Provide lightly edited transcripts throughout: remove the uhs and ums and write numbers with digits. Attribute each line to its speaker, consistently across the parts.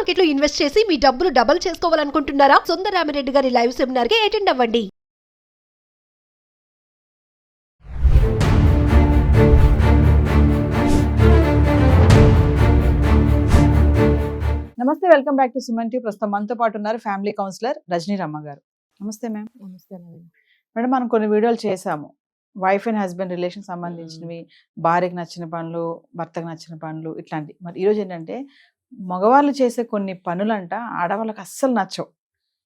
Speaker 1: Market లో invest చేసి మీ డబ్బులు డబుల్ చేసుకోవాలనుకుంటున్నారా? సుందరరామిరెడ్డి గారి లైవ్ సెమినార్ కి అటెండ్ అవ్వండి.
Speaker 2: నమస్తే, welcome back to Suman TV. ప్రస్తుతం మనతో పాటు ఉన్నారు ఫ్యామిలీ కౌన్సిలర్ రజనీ రమ్మ గారు. నమస్తే మ్యామ్.
Speaker 3: నమస్తే.
Speaker 2: మేడం, మనం కొన్ని వీడియోలు చేసాము, వైఫ్ అండ్ హస్బెండ్ రిలేషన్ సంబంధించినవి, భార్యకు నచ్చిన పనులు, భర్తకు నచ్చిన పనులు, ఇట్లాంటి. మరి ఈరోజు ఏంటంటే మగవాళ్ళు చేసే కొన్ని పనులంట ఆడవాళ్ళకి అస్సలు నచ్చవు.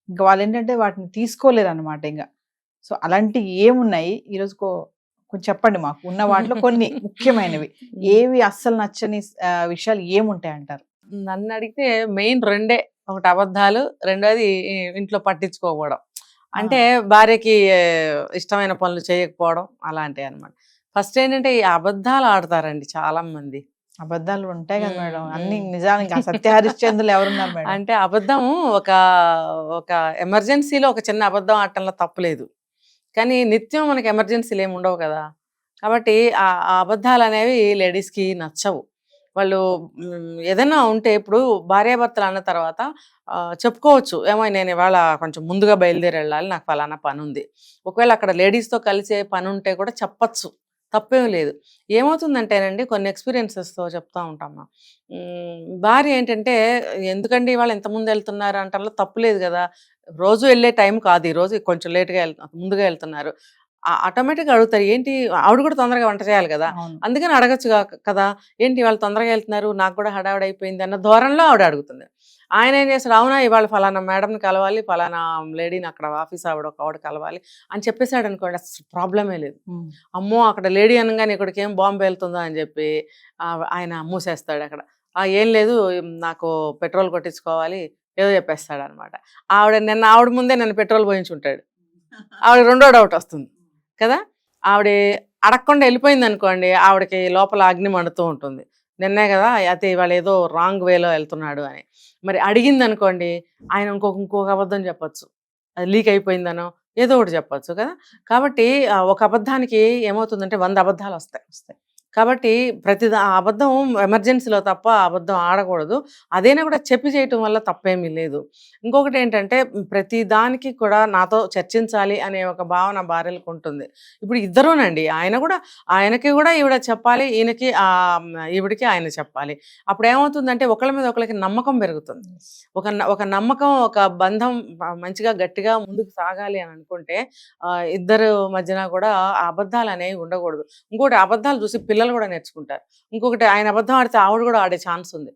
Speaker 2: ఇంకా వాళ్ళు ఏంటంటే వాటిని తీసుకోలేరు అనమాట. ఇంకా సో అలాంటి ఏమున్నాయి ఈరోజు కొంచెం చెప్పండి మాకు. ఉన్న వాటిలో కొన్ని ముఖ్యమైనవి ఏవి అస్సలు నచ్చని విషయాలు ఏముంటాయి అంటారు?
Speaker 3: నన్ను అడిగితే మెయిన్ రెండే. ఒకటి అబద్ధాలు, రెండోది ఇంట్లో పట్టించుకోకపోవడం. అంటే భార్యకి ఇష్టమైన పనులు చేయకపోవడం, అలాంటివి అనమాట. ఫస్ట్ ఏంటంటే ఈ అబద్ధాలు ఆడతారండి చాలా మంది.
Speaker 2: అబద్ధాలు ఉంటాయి కదా మేడం, అన్ని నిజానికి. సత్య హరిశ్చంద్రులు ఎవరున్నారు మేడం?
Speaker 3: అంటే అబద్ధం ఒక ఒక ఎమర్జెన్సీలో ఒక చిన్న అబద్ధం ఆడటంలో తప్పులేదు, కానీ నిత్యం మనకి ఎమర్జెన్సీలు ఏమి ఉండవు కదా. కాబట్టి ఆ అబద్ధాలు అనేవి లేడీస్కి నచ్చవు. వాళ్ళు ఏదైనా ఉంటే ఇప్పుడు భార్యాభర్తలు అన్న తర్వాత చెప్పుకోవచ్చు, ఏమో నేను ఇవాళ కొంచెం ముందుగా బయలుదేరి వెళ్ళాలి, నాకు ఫలానా పని ఉంది. ఒకవేళ అక్కడ లేడీస్తో కలిసే పని ఉంటే కూడా చెప్పచ్చు, తప్పేం లేదు. ఏమవుతుందంటేనండి, కొన్ని ఎక్స్పీరియన్సెస్తో చెప్తా ఉంటామా, భార్య ఏంటంటే ఎందుకండి ఇవాళ ఎంతమంది వెళ్తున్నారు అంటాలో తప్పులేదు కదా. రోజు వెళ్ళే టైం కాదు, ఈరోజు కొంచెం లేట్గా ముందుగా వెళ్తున్నారు. ఆటోమేటిక్గా అడుగుతారు, ఏంటి ఆవిడ కూడా తొందరగా వంట చేయాలి కదా, అందుకని అడగచ్చు కదా, ఏంటి వాళ్ళు తొందరగా వెళ్తున్నారు, నాకు కూడా హడావిడి అయిపోయింది అన్న ధోరణిలో ఆవిడ అడుగుతుంది. ఆయన ఏం చేస్తారు, అవునా ఇవాళ ఫలానా మేడంని కలవాలి, ఫలానా లేడీని అక్కడ ఆఫీస్ ఆవిడ కలవాలి అని చెప్పేశాడు అనుకోండి, అసలు ప్రాబ్లమే లేదు. అమ్మో అక్కడ లేడీ అనగానే ఇక్కడికి ఏం బాంబు వెళ్తుందా అని చెప్పి ఆయన మూసేస్తాడు అక్కడ. ఏం లేదు, నాకు పెట్రోల్ కొట్టించుకోవాలి, ఏదో చెప్పేస్తాడు అనమాట. ఆవిడ ముందే నన్ను పెట్రోల్ పోయించుంటాడు. ఆవిడ రెండో డౌట్ వస్తుంది కదా. ఆవిడ అడగకుండా వెళ్ళిపోయింది అనుకోండి, ఆవిడకి లోపల అగ్ని మండుతూ ఉంటుంది. నిన్నే కదా అయితే ఇవాళ ఏదో రాంగ్ వేలో వెళ్తున్నాడు అని. మరి అడిగింది అనుకోండి, ఆయన ఇంకొక అబద్ధం చెప్పచ్చు, అది లీక్ అయిపోయిందనో ఏదో ఒకటి చెప్పచ్చు కదా. కాబట్టి ఒక అబద్ధానికి ఏమవుతుందంటే 100 అబద్ధాలు వస్తాయి. కాబట్టి ఆ అబద్ధం ఎమర్జెన్సీలో తప్ప అబద్ధం ఆడకూడదు. అదైనా కూడా చెప్పి చేయటం వల్ల తప్పేమీ లేదు. ఇంకొకటి ఏంటంటే ప్రతి దానికి కూడా నాతో చర్చించాలి అనే ఒక భావన భార్యలకు ఉంటుంది. ఇప్పుడు ఇద్దరూనండి, ఆయనకి కూడా ఈవిడ చెప్పాలి, ఈవిడికి ఆయన చెప్పాలి. అప్పుడు ఏమవుతుందంటే ఒకళ్ళ మీద ఒకళ్ళకి నమ్మకం పెరుగుతుంది. ఒక నమ్మకం, ఒక బంధం మంచిగా గట్టిగా ముందుకు సాగాలి అని అనుకుంటే ఇద్దరు మధ్యన కూడా ఆ అబద్ధాలు అనేవి ఉండకూడదు. ఇంకోటి, అబద్ధాలు చూసి పిల్లలు కూడా నేర్చుకుంటారు. ఇంకొకటి, ఆయన అబద్ధం ఆడితే ఆవిడ కూడా ఆడే ఛాన్స్ ఉంది.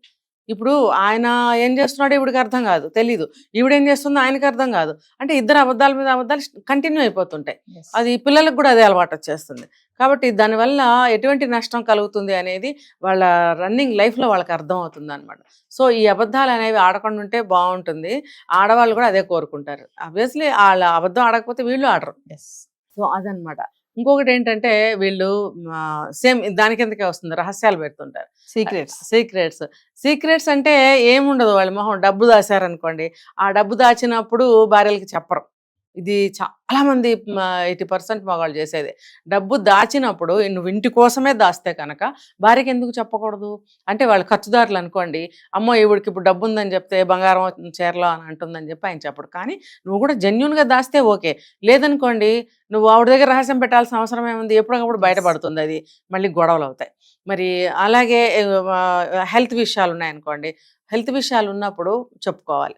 Speaker 3: ఇప్పుడు ఆయన ఏం చేస్తున్నాడో ఈవిడికి అర్థం కాదు, తెలీదు, ఈవిడేం చేస్తుందో ఆయనకి అర్థం కాదు. అంటే ఇద్దరు అబద్ధాల మీద అబద్ధాలు కంటిన్యూ అయిపోతుంటాయి. అది పిల్లలకు కూడా అదే అలవాటు వచ్చేస్తుంది. కాబట్టి దానివల్ల ఎటువంటి నష్టం కలుగుతుంది అనేది వాళ్ళ రన్నింగ్ లైఫ్లో వాళ్ళకి అర్థం అవుతుంది అనమాట. సో ఈ అబద్ధాలు అనేవి ఆడకుండా ఉంటే బాగుంటుంది. ఆడవాళ్ళు కూడా అదే కోరుకుంటారు. ఆబ్వియస్లీ వాళ్ళ అబద్ధం ఆడకపోతే వీళ్ళు ఆడరు. సో అదనమాట. ఇంకొకటి ఏంటంటే వీళ్ళు సేమ్ దాని కిందకే వస్తుంది, రహస్యాలు పెడుతుంటారు. సీక్రెట్స్ అంటే ఏముండదు, వాళ్ళ మొహం డబ్బు దాచారనుకోండి, ఆ డబ్బు దాచినప్పుడు భార్యలకి చెప్పరు. ఇది చాలా మంది 80% మగవాళ్ళు చేసేది. డబ్బు దాచినప్పుడు నువ్వు ఇంటి కోసమే దాస్తే కనుక భార్యకి ఎందుకు చెప్పకూడదు? అంటే వాళ్ళు ఖర్చుదారులు అనుకోండి, అమ్మో ఈవిడికి ఇప్పుడు డబ్బు ఉందని చెప్తే బంగారం చీరలో అని అంటుందని చెప్పి ఆయన చెప్పడు. కానీ నువ్వు కూడా జెన్యూన్గా దాస్తే ఓకే, లేదనుకోండి నువ్వు ఆవిడ దగ్గర రహస్యం పెట్టాల్సిన అవసరం ఏముంది, ఎప్పటికప్పుడు బయటపడుతుంది, అది మళ్ళీ గొడవలు అవుతాయి. మరి అలాగే హెల్త్ విషయాలు ఉన్నాయనుకోండి, హెల్త్ విషయాలు ఉన్నప్పుడు చెప్పుకోవాలి.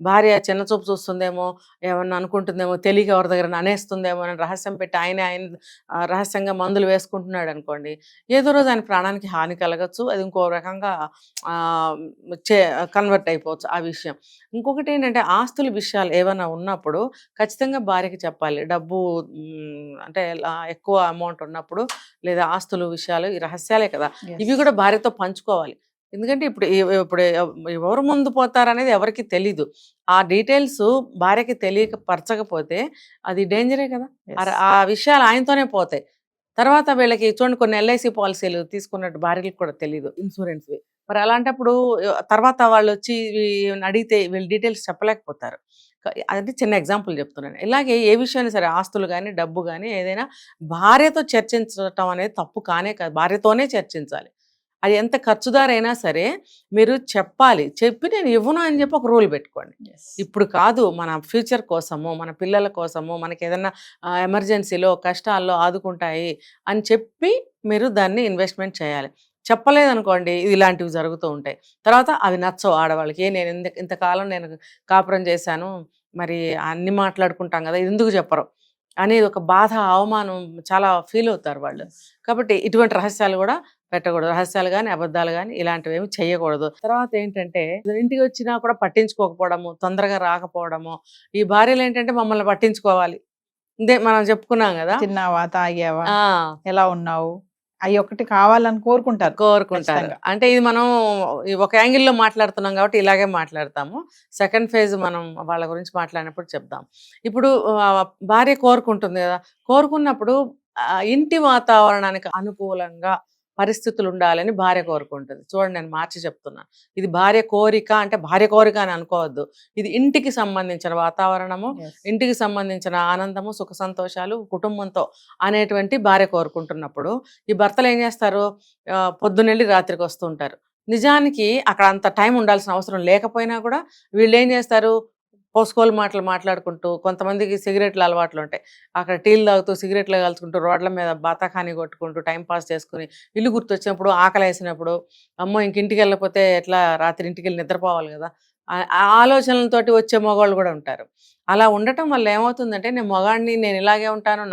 Speaker 3: భార్య చిన్న చూపు చూస్తుందేమో, ఏమన్నా అనుకుంటుందేమో, తెలియక ఎవరి దగ్గర అనేస్తుందేమో అని రహస్యం పెట్టి ఆయన రహస్యంగా మందులు వేసుకుంటున్నాడు అనుకోండి, ఏదో రోజు ఆయన ప్రాణానికి హాని కలగచ్చు, అది ఇంకో రకంగా కన్వర్ట్ అయిపోవచ్చు ఆ విషయం. ఇంకొకటి ఏంటంటే ఆస్తుల విషయాలు ఏమైనా ఉన్నప్పుడు ఖచ్చితంగా భార్యకి చెప్పాలి. డబ్బు అంటే ఎక్కువ అమౌంట్ ఉన్నప్పుడు లేదా ఆస్తుల విషయాలు ఈ రహస్యాలే కదా, ఇవి కూడా భార్యతో పంచుకోవాలి. ఎందుకంటే ఇప్పుడు ఎవరు ముందు పోతారనేది ఎవరికి తెలీదు. ఆ డీటెయిల్స్ భార్యకి పరచకపోతే అది డేంజరే కదా. ఆ విషయాలు ఆయనతోనే పోతాయి. తర్వాత వీళ్ళకి చూడండి, కొన్ని LIC పాలసీలు తీసుకున్నట్టు భార్యలకు కూడా తెలీదు, ఇన్సూరెన్స్వి. మరి అలాంటప్పుడు తర్వాత వాళ్ళు వచ్చి అడిగితే వీళ్ళు డీటెయిల్స్ చెప్పలేకపోతారు. అంటే చిన్న ఎగ్జాంపుల్ చెప్తున్నాను. ఇలాగే ఏ విషయాన్ని సరే, ఆస్తులు కానీ డబ్బు కానీ ఏదైనా భార్యతో చర్చించడం అనేది తప్పు కానే కాదు, భార్యతోనే చర్చించాలి. అది ఎంత ఖర్చుదారైనా సరే మీరు చెప్పాలి. చెప్పి నేను ఇవ్వను అని చెప్పి ఒక రూల్ పెట్టుకోండి. ఇప్పుడు కాదు, మన ఫ్యూచర్ కోసము, మన పిల్లల కోసము, మనకి ఏదైనా ఎమర్జెన్సీలో కష్టాల్లో ఆదుకుంటాయి అని చెప్పి మీరు దాన్ని ఇన్వెస్ట్మెంట్ చేయాలి. చెప్పలేదనుకోండి ఇలాంటివి జరుగుతూ ఉంటాయి. తర్వాత అవి నచ్చవు ఆడవాళ్ళకి. నేను ఇంతకాలం నేను కాపురం చేశాను, మరి అన్ని మాట్లాడుకుంటాం కదా, ఇది ఎందుకు చెప్పరు అనేది ఒక బాధ, అవమానం చాలా ఫీల్ అవుతారు వాళ్ళు. కాబట్టి ఇటువంటి రహస్యాలు కూడా పెట్టకూడదు. రహస్యాలు కానీ అబద్ధాలు కానీ ఇలాంటివి ఏమి చేయకూడదు. తర్వాత ఏంటంటే ఇంటికి వచ్చినా కూడా పట్టించుకోకపోవడము, తొందరగా రాకపోవడము. ఈ భార్యలు ఏంటంటే మమ్మల్ని పట్టించుకోవాలి. ఇదే మనం చెప్పుకున్నాం కదా,
Speaker 2: తిన్నావా, తాగావా, ఎలా ఉన్నావు, అవి ఒకటి కావాలని కోరుకుంటారు.
Speaker 3: కోరుకుంటారు. అంటే ఇది మనం ఒక యాంగిల్లో మాట్లాడుతున్నాం కాబట్టి ఇలాగే మాట్లాడతాము. సెకండ్ ఫేజ్ మనం వాళ్ళ గురించి మాట్లాడినప్పుడు చెప్దాం. ఇప్పుడు భార్య కోరుకుంటుంది కదా, కోరుకున్నప్పుడు ఇంటి వాతావరణానికి అనుకూలంగా పరిస్థితులు ఉండాలని భార్య కోరుకుంటుంది. చూడండి, నేను మార్చి చెప్తున్నాను. ఇది భార్య కోరిక అంటే భార్య కోరిక అని అనుకోవద్దు. ఇది ఇంటికి సంబంధించిన వాతావరణము, ఇంటికి సంబంధించిన ఆనందము, సుఖ సంతోషాలు, కుటుంబంతో అనేటువంటి భార్య కోరుకుంటున్నప్పుడు ఈ భర్తలు ఏం చేస్తారు, పొద్దునెళ్ళి రాత్రికి వస్తూ ఉంటారు. నిజానికి అక్కడ అంత టైం ఉండాల్సిన అవసరం లేకపోయినా కూడా వీళ్ళు ఏం చేస్తారు, పోసుకోలు మాటలు మాట్లాడుకుంటూ, కొంతమందికి సిగరెట్లు అలవాట్లు ఉంటాయి, అక్కడ టీలు తాగుతూ సిగరెట్లు కాల్చుకుంటూ రోడ్ల మీద బాతాఖాని కొట్టుకుంటూ టైం పాస్ చేసుకుని, ఇల్లు గుర్తొచ్చినప్పుడు ఆకలి వేసినప్పుడు అమ్మో ఇంకింటికి వెళ్ళకపోతే ఎట్లా, రాత్రి ఇంటికి వెళ్ళి నిద్రపోవాలి కదా, ఆ ఆలోచనలతోటి వచ్చే మగవాళ్ళు కూడా ఉంటారు. అలా ఉండటం వల్ల ఏమవుతుందంటే, నేను మగాడిని, నేను ఇలాగే ఉంటాను,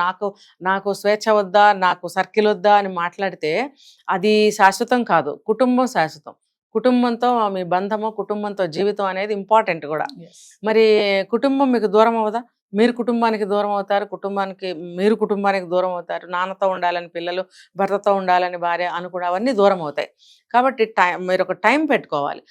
Speaker 3: నాకు స్వేచ్ఛ వద్దా, నాకు సర్కిల్ వద్దా అని మాట్లాడితే అది శాశ్వతం కాదు. కుటుంబం శాశ్వతం. కుటుంబంతో మీ బంధము, కుటుంబంతో జీవితం అనేది ఇంపార్టెంట్ కూడా. మరి కుటుంబం మీకు దూరం అవ్వదా? మీరు కుటుంబానికి దూరం అవుతారు, మీరు కుటుంబానికి దూరం అవుతారు. నాన్నతో ఉండాలని పిల్లలు, భర్తతో ఉండాలని భార్య అనుకున్న అవన్నీ దూరం అవుతాయి. కాబట్టి మీరు ఒక టైం పెట్టుకోవాలి.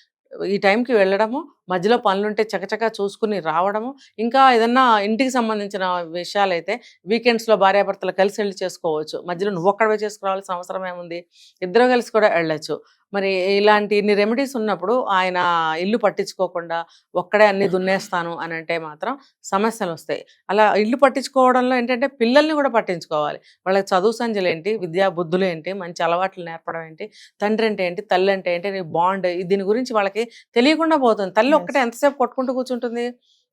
Speaker 3: ఈ టైంకి వెళ్ళడము, మధ్యలో పనులుంటే చకచకా చూసుకుని రావడము. ఇంకా ఏదన్నా ఇంటికి సంబంధించిన విషయాలైతే వీకెండ్స్లో భార్యాభర్తలు కలిసి వెళ్ళి చేసుకోవచ్చు. మధ్యలో నువ్వు ఒక్కడవే చేసుకురావాల్సిన అవసరం ఏముంది, ఇద్దరు కలిసి కూడా వెళ్ళచ్చు. మరి ఇలాంటి ఇన్ని రెమెడీస్ ఉన్నప్పుడు ఆయన ఇల్లు పట్టించుకోకుండా ఒక్కడే అన్ని దున్నేస్తాను అని అంటే మాత్రం సమస్యలు వస్తాయి. అలా ఇల్లు పట్టించుకోవడంలో ఏంటంటే పిల్లల్ని కూడా పట్టించుకోవాలి. వాళ్ళకి చదువు సంధ్యలు ఏంటి, విద్యా బుద్ధులు ఏంటి, మంచి అలవాట్లు నేర్పడం ఏంటి, తండ్రి అంటే ఏంటి, తల్లి అంటే ఏంటి, బాండ్, దీని గురించి వాళ్ళకి తెలియకుండా పోతుంది. తల్లి ఒక్కటే ఎంతసేపు కొట్టుకుంటూ కూర్చుంటుంది,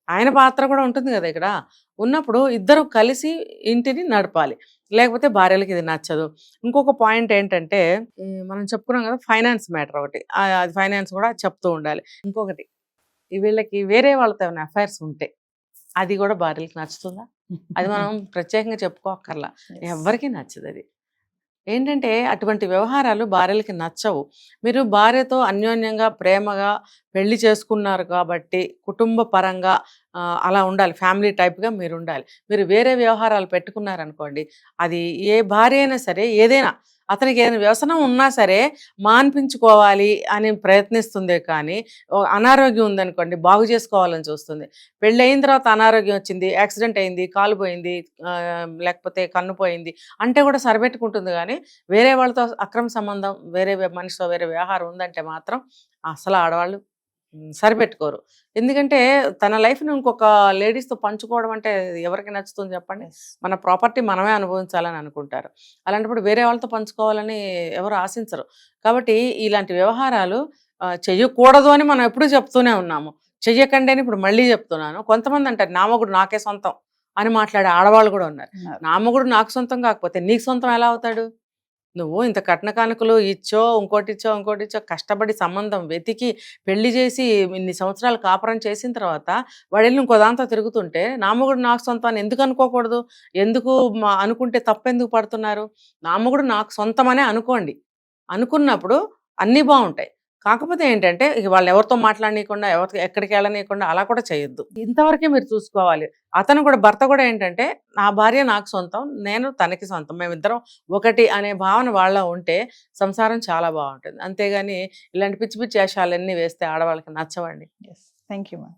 Speaker 3: ఆయన పాత్ర కూడా ఉంటుంది కదా ఇక్కడ. ఉన్నప్పుడు ఇద్దరు కలిసి ఇంటిని నడపాలి. లేకపోతే భార్యలకి ఇది నచ్చదు. ఇంకొక పాయింట్ ఏంటంటే, మనం చెప్పుకున్నాం కదా ఫైనాన్స్ మ్యాటర్ ఒకటి, అది ఫైనాన్స్ కూడా చెప్తూ ఉండాలి. ఇంకొకటి, వీళ్ళకి వేరే వాళ్ళతో ఏమైనా అఫైర్స్ ఉంటే అది కూడా భార్యలకి నచ్చుతుందా? అది మనం ప్రత్యేకంగా చెప్పుకోక్కర్లా, ఎవరికి నచ్చదు. అది ఏంటంటే అటువంటి వ్యవహారాలు భార్యలకి నచ్చవు. మీరు భార్యతో అన్యోన్యంగా ప్రేమగా పెళ్లి చేసుకున్నారు కాబట్టి కుటుంబ పరంగా అలా ఉండాలి, ఫ్యామిలీ టైప్గా మీరు ఉండాలి. మీరు వేరే వ్యవహారాలు పెట్టుకున్నారనుకోండి, అది ఏ భార్య అయినా సరే, ఏదైనా అతనికి ఏదైనా వ్యసనం ఉన్నా సరే మాన్పించుకోవాలి అని ప్రయత్నిస్తుందే కానీ, అనారోగ్యం ఉందనుకోండి బాగు చేసుకోవాలని చూస్తుంది. పెళ్ళి అయిన తర్వాత అనారోగ్యం వచ్చింది, యాక్సిడెంట్ అయింది, కాలు పోయింది, లేకపోతే కన్ను పోయింది అంటే కూడా సరిపెట్టుకుంటుంది. కానీ వేరే వాళ్ళతో అక్రమ సంబంధం, వేరే మనిషితో వేరే వ్యవహారం ఉందంటే మాత్రం అసలు ఆడవాళ్ళు సరిపెట్టుకోరు. ఎందుకంటే తన లైఫ్ని ఇంకొక లేడీస్తో పంచుకోవడం అంటే ఎవరికి నచ్చుతుంది చెప్పండి? మన ప్రాపర్టీ మనమే అనుభవించాలని అనుకుంటారు. అలాంటప్పుడు వేరే వాళ్ళతో పంచుకోవాలని ఎవరు ఆశించరు. కాబట్టి ఇలాంటి వ్యవహారాలు చెయ్యకూడదు అని మనం ఎప్పుడూ చెప్తూనే ఉన్నాము. చెయ్యకండి అని ఇప్పుడు మళ్ళీ చెప్తున్నాను. కొంతమంది అంటారు నా మొగుడు నాకే సొంతం అని మాట్లాడే ఆడవాళ్ళు కూడా ఉన్నారు. నా మొగుడు నాకు సొంతం కాకపోతే నీకు సొంతం ఎలా అవుతాడు? నువ్వు ఇంత కట్న కానుకలు ఇచ్చో, ఇంకోటి ఇచ్చో కష్టపడి సంబంధం వెతికి పెళ్లి చేసి ఇన్ని సంవత్సరాలు కాపురం చేసిన తర్వాత వాడెళ్ళి ఇంకో దాంతో తిరుగుతుంటే నా మొగుడు నాకు సొంతం ఎందుకు అనుకోకూడదు? ఎందుకు అనుకుంటే తప్పెందుకు పడుతున్నారు? నా మొగుడు నాకు సొంతమనే అనుకోండి. అనుకున్నప్పుడు అన్నీ బాగుంటాయి. కాకపోతే ఏంటంటే వాళ్ళు ఎవరితో మాట్లాడనీయకుండా, ఎవరికి ఎక్కడికి వెళ్ళనీయకుండా అలా కూడా చేయొద్దు. ఇంతవరకే మీరు చూసుకోవాలి. అతను కూడా, భర్త కూడా ఏంటంటే నా భార్య నాకు సొంతం, నేను తనకి సొంతం, మేమిద్దరం ఒకటి అనే భావన వాళ్ళ ఉంటే సంసారం చాలా బాగుంటుంది. అంతేగాని ఇలాంటి పిచ్చి పిచ్చి వేషాలన్నీ వేస్తే ఆడవాళ్ళకి నచ్చవండి.
Speaker 2: Thank you ma'am.